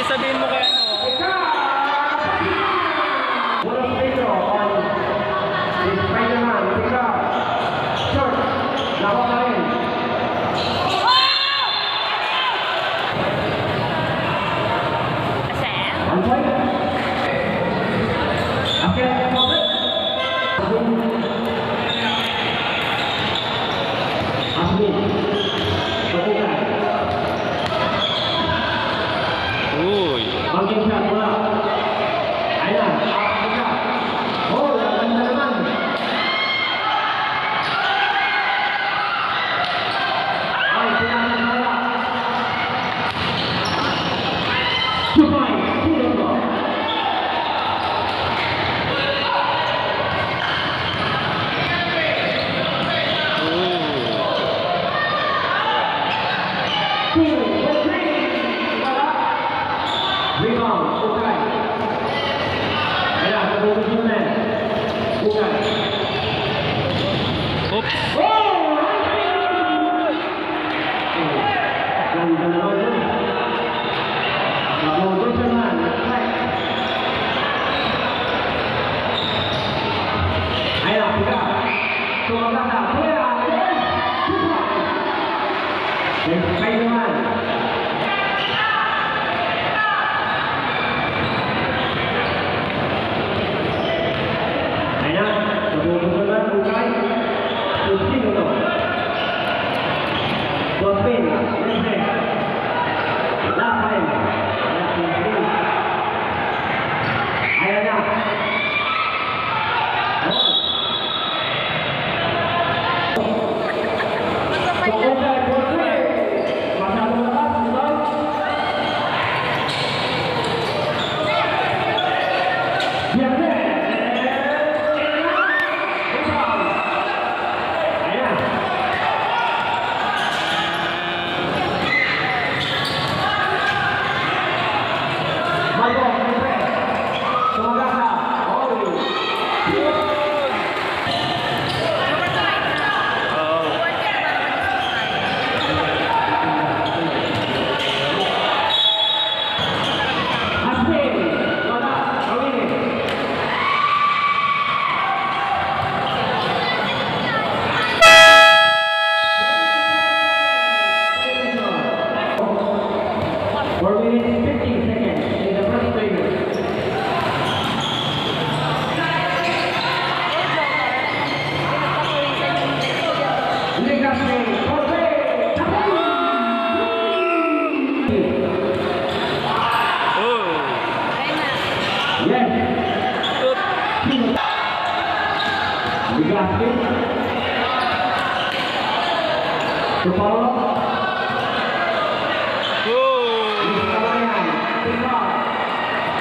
Sabihin mo kaya ano?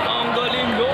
Ang galing go.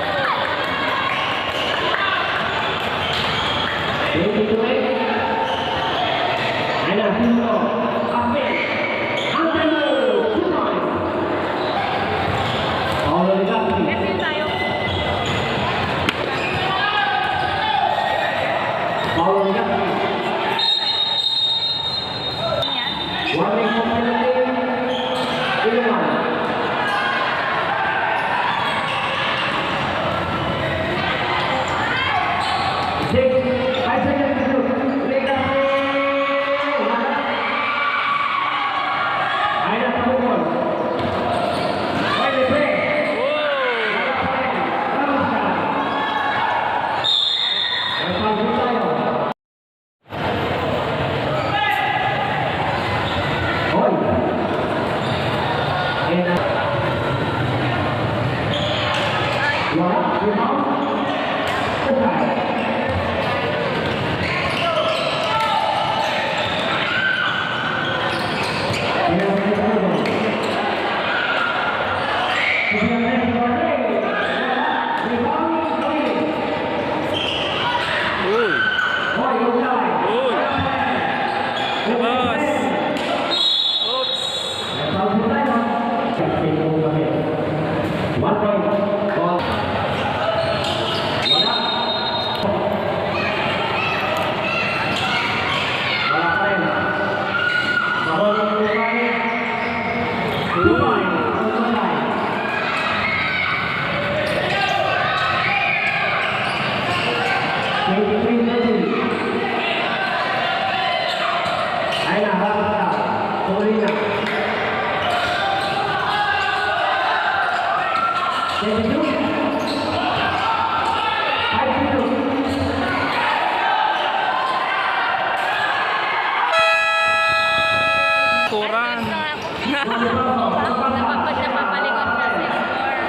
Napapalingon na sa score.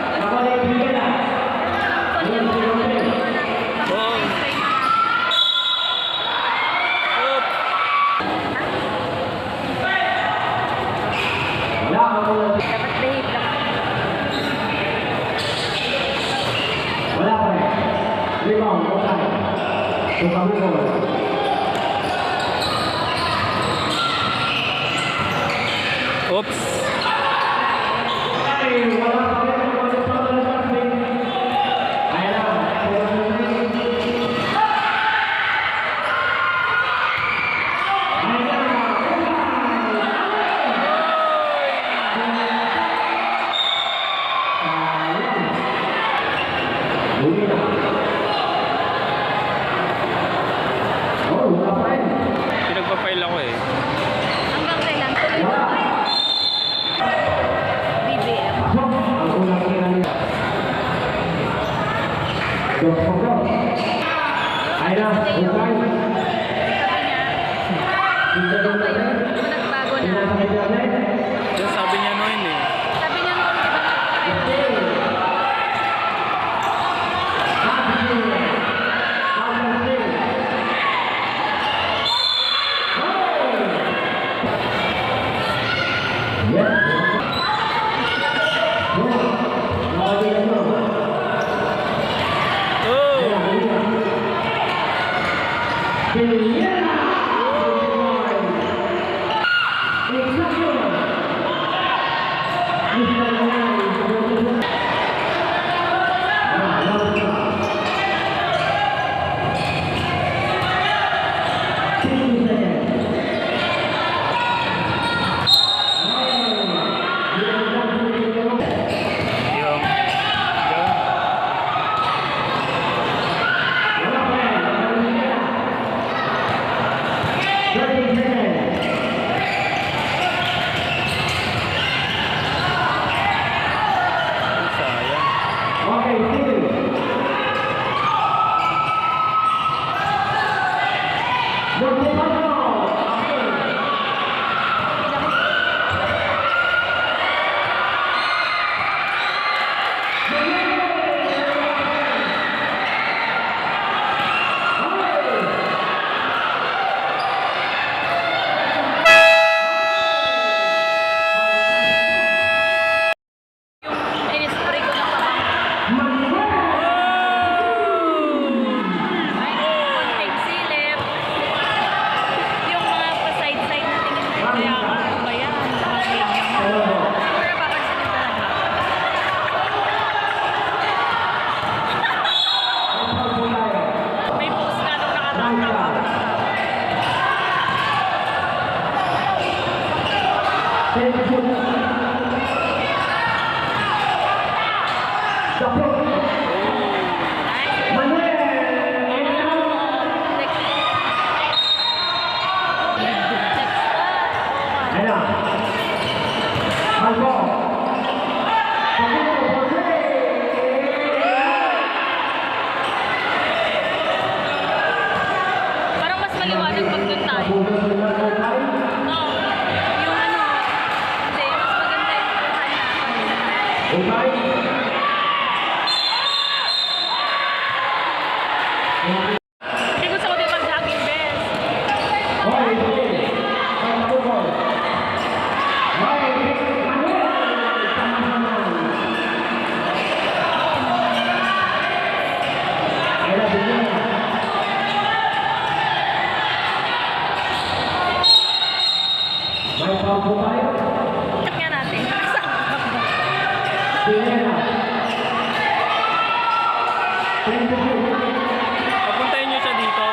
Oh. Up. Dapat behave lang. Wala pa rin. Rebound, okay. Tukang ko. Oops. Ay, wala pa rin. Wala pa rin. Ayan na. Oh, wala pa rin. Pinagpa-file ako eh. Hanggang kailan? Tuloy ba? BBM. Ang unang kinalita. Dok po ko. Ayan na. Okay. Sabi niya, Dito ano na ba yun? tayo. Nagbago na. Pinapakita natin. Yan sabi niya noon eh. Sabi niya noon, di ba? Oh. Yung. Sayang. Okay, sige. Magpapasok. In-spray ko ng pabango. Ay, konting silip. Yung mga pa-side-side na tingin na kaya ano ba yan? Pero bakit sa nito talaga? May post na nung nakatatawa. Parang mas maliwanag pag doon tayo. No. Yung ano, hindi, mas maganda yung kuhan na. Hindi gusto ko din mag-jogging best. Check nga natin. Papuntahin niyo siya dito.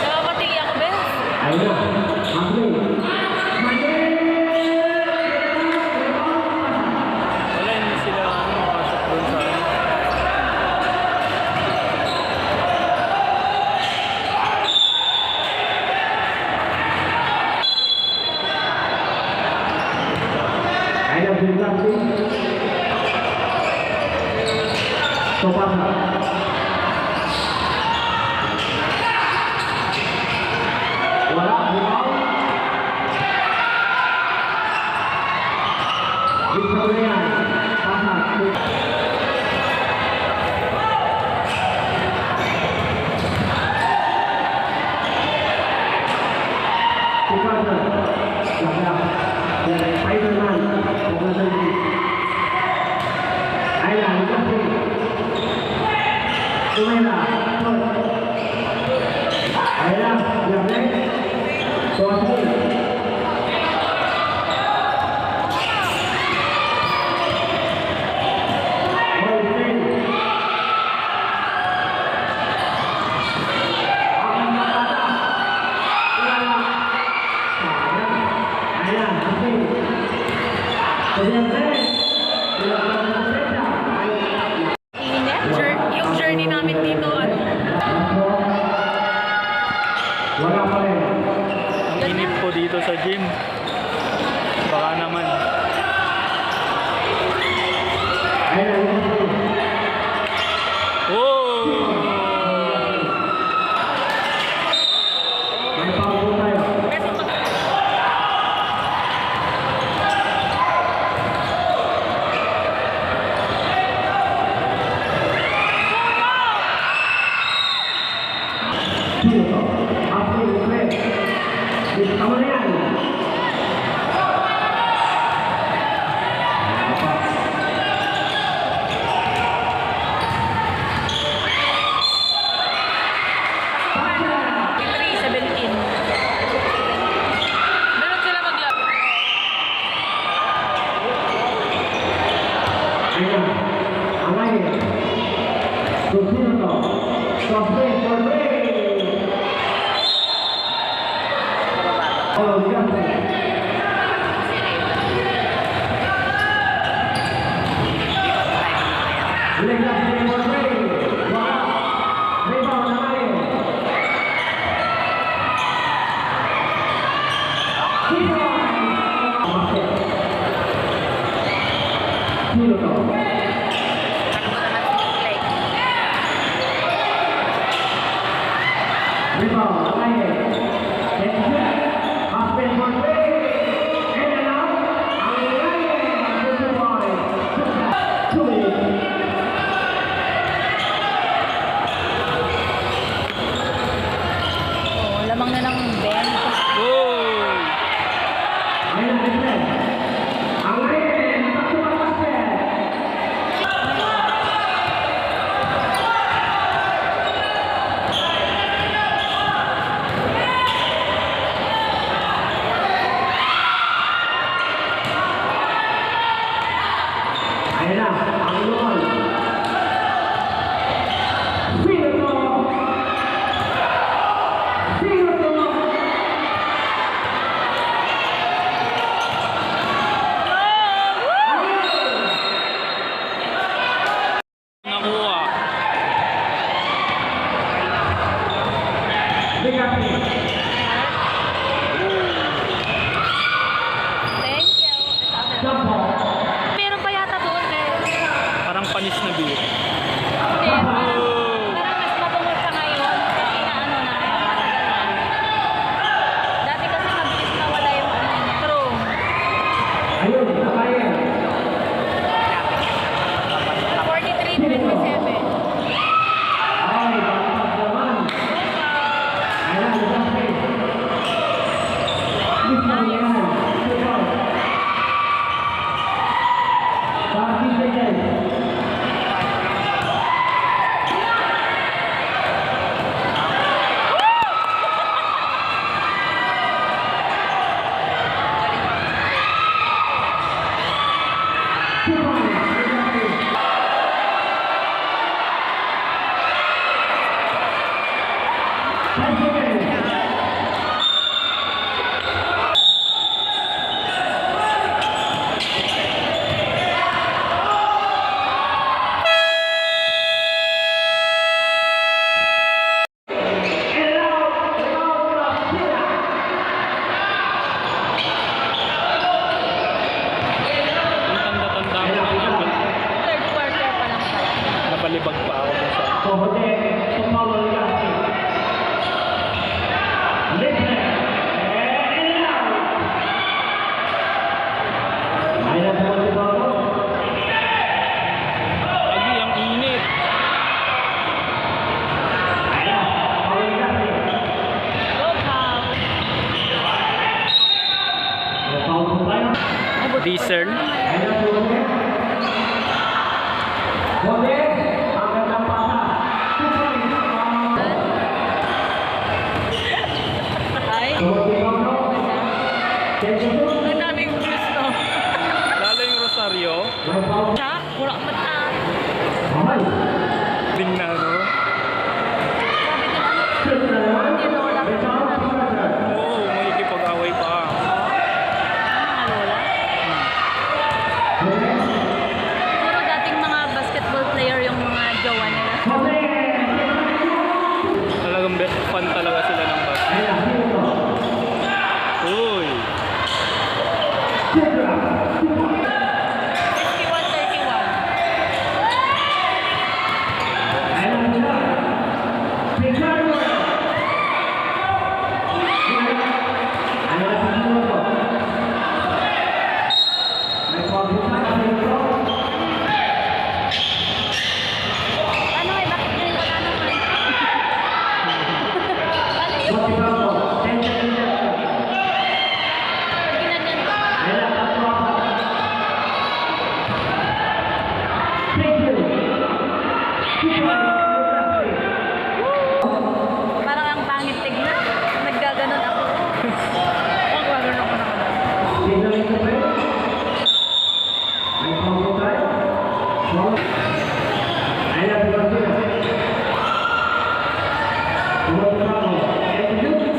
Nakapatili ako, Ben. Wala, hindi sila makasok doon sa ano. Init. Yung journey namin dito, ano, Wala pa rin. Ang init po dito sa gym. Baka naman. Oh! May paupo tayo. pero mag- Sino to? After the play. Tama na yan. Meron sila maglaro. Ayan. Ang lain. So, sino to? Soft play, short play. Oh, Johnson. Leg up play, short play. Waka. Rebound ang lain. Sino? Basket. Sino to? Rebound, ang lain. Let's shoot. Half play, short play. And now, ang lain. Good boy. 2 minutes. Oh, lamang na ng bench. Oh! Ayan, defense. Ang lain. Takbo ang basket. Ayan na, ang inuman. Sino to? Sino to? Nakuha. Bigati. Thank you. Jump ball. Meron pa yata doon, Ben. Ang tanda-tanda mo na namin. Third quarter pa lang pala. Napalibag pa ako dun sa... Lagi ang init. Go, Pao. Diesel. Ay, ang daming gusto. Lalo yung Rosario. Ha? Wala ka mata. Ding na ano. Sabi din ano. Hindi na wala ka mata. Oo, may ikipag-away pa. Mga lola. Siguro dating mga basketball player yung mga jowa nila. Talagang best fan talaga sila ng basket. Uy. 31. Ano eh, bakit ngayon wala naman? Ano yun? Ginanyan ko. Parang ang pangit tignan. Naggaganon ako. Huwag gaganon ako naman.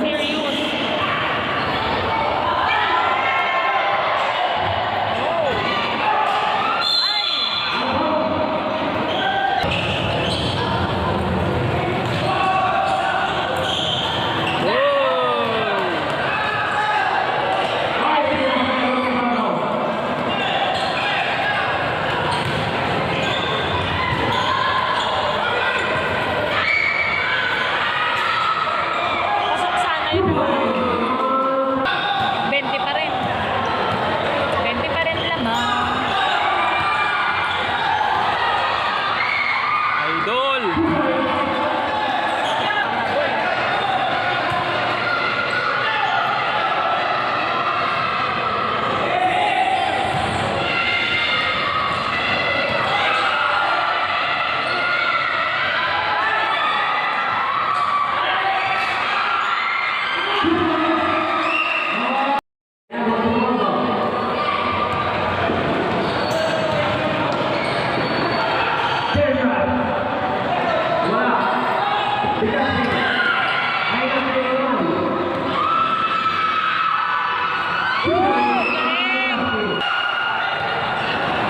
Serious. Pasok sana yun. 20 pa rin. 20 pa rin lamang. Idol!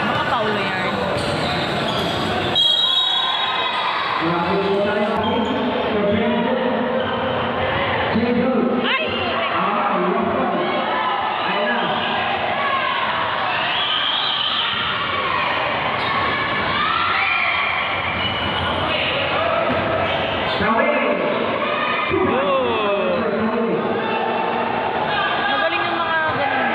Mga Paulo yan. Ay! Magaling yung mga ganun.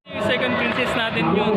Yung second princess natin yun.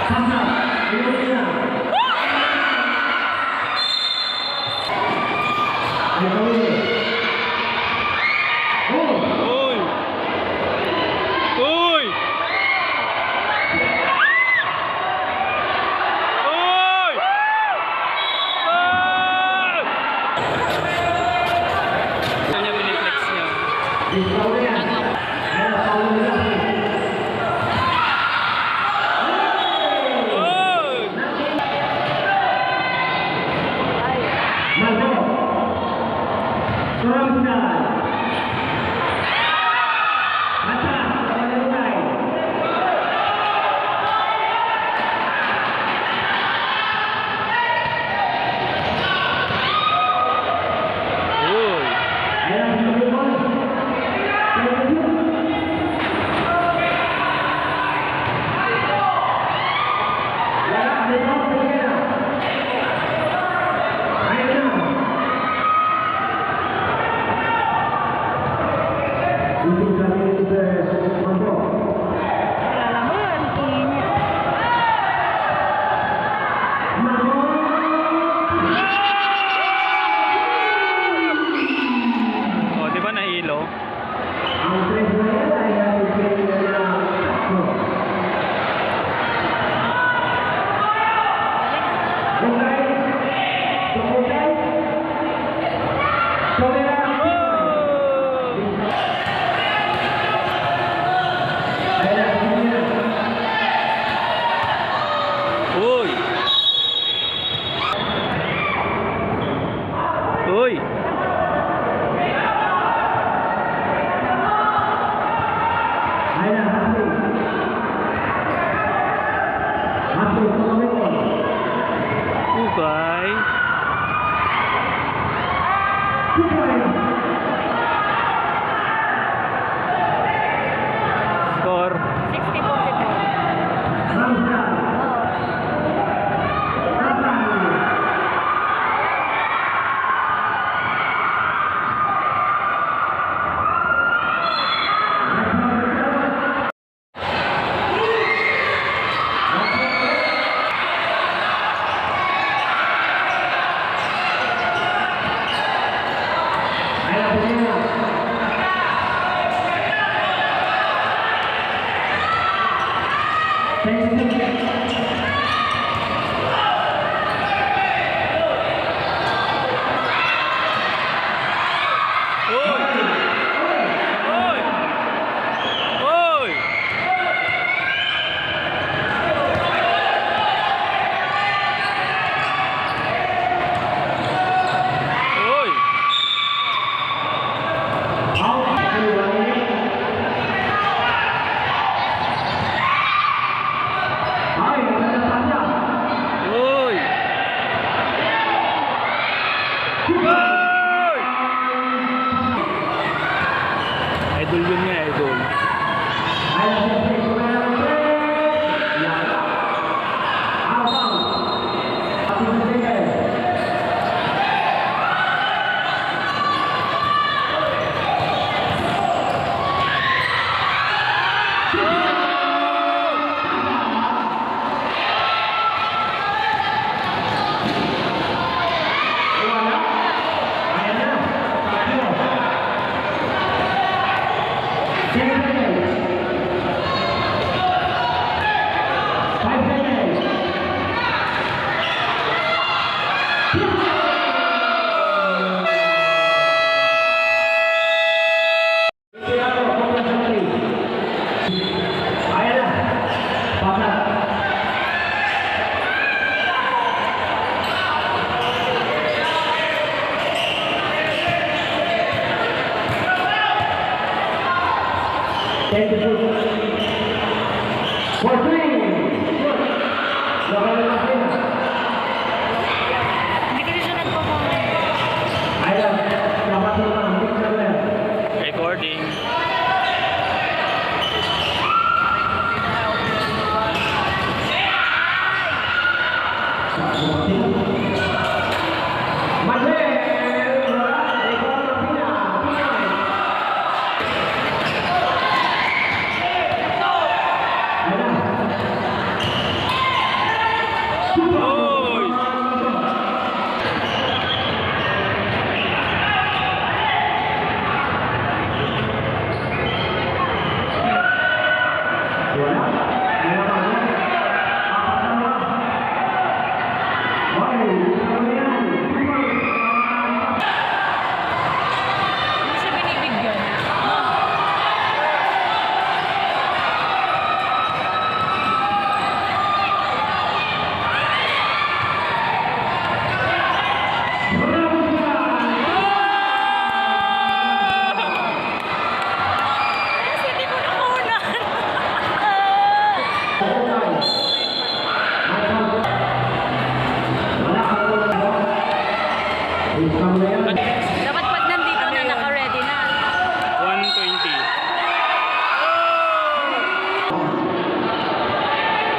Uy! Uy! Uy! Ah! Ano niya piniflex niya? Uy! Uy! Wala lang yun. Init. O, di ba nahilo? Uy! Uy! Ubay! Score 60-44. Uy! Uy! Uy! Uy!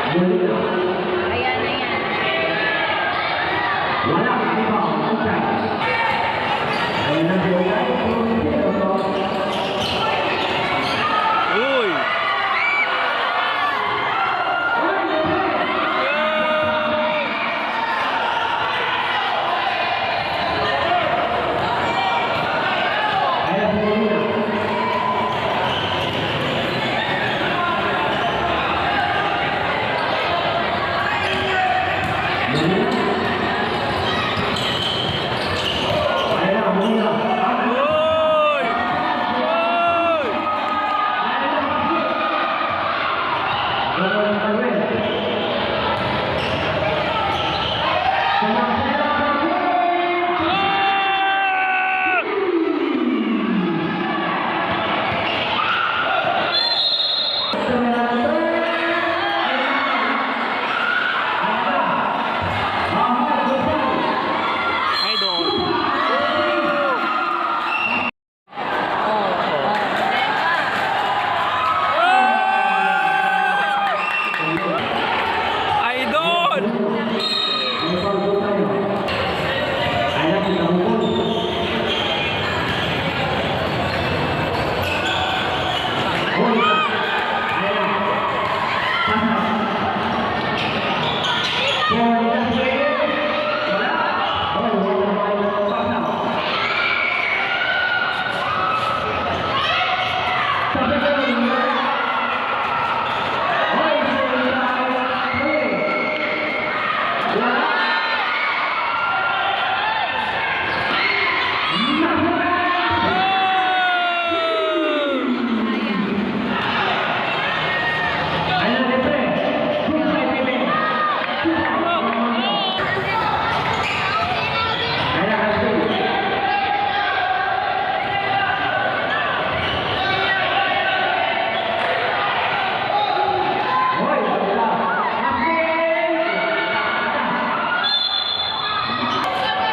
Molina. Ayan, ayan. Wala, rebound, outside. Ayan na si Olay. Uy! Ayan si Molina. Uy! Uy! Idol! Idol!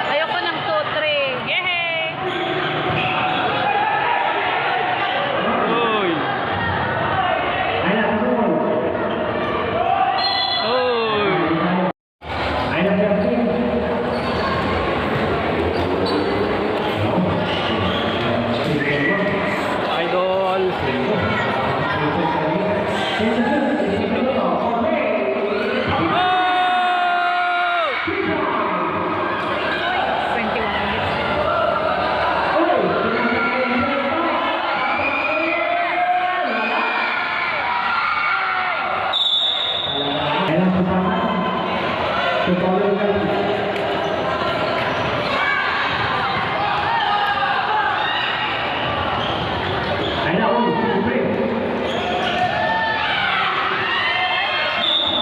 Ayoko ng 2-3. Yehey! Uy! Uy! Idol! Oh! 21 minutes.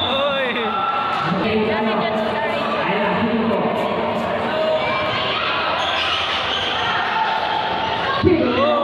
Uy! Dami dyan sa Rachel. Oh! 20 pa.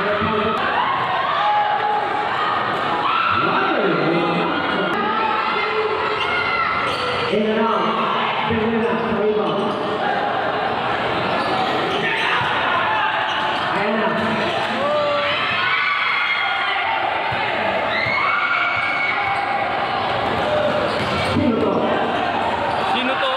In and out. Pimena sa rebound. Ayana. Sino to? Sino to?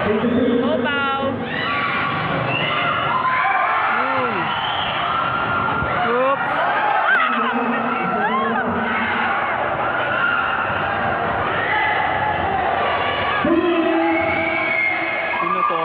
Uy! Obaw! Uy! Oops! Sino to?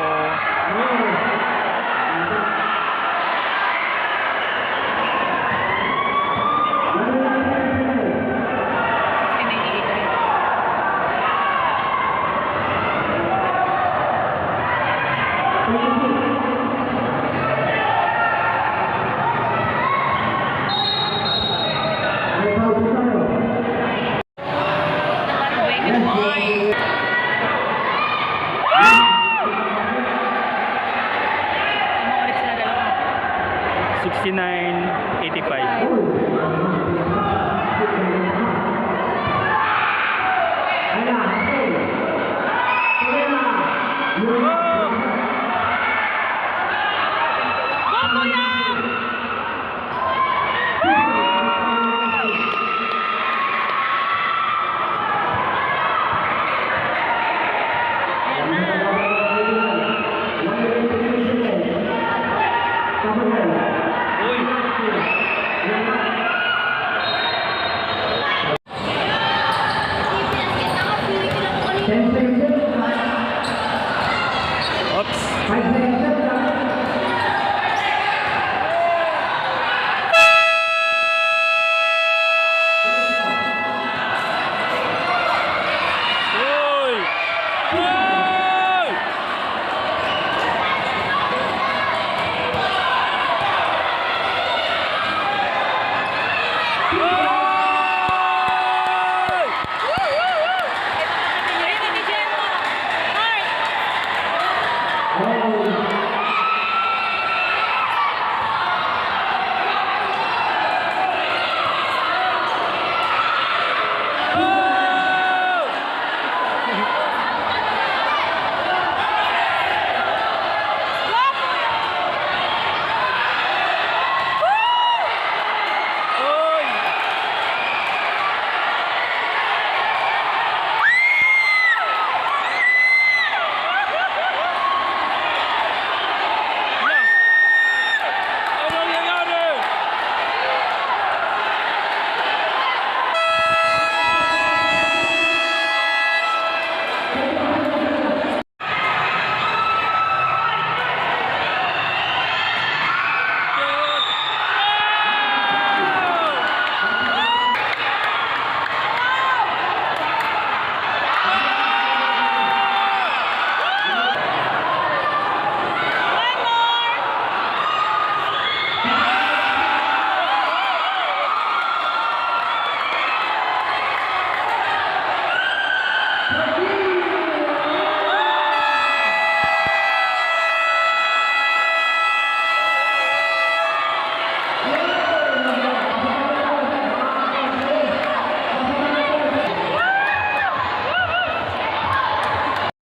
Ulit sila dalawa. 69-85. Combo yan!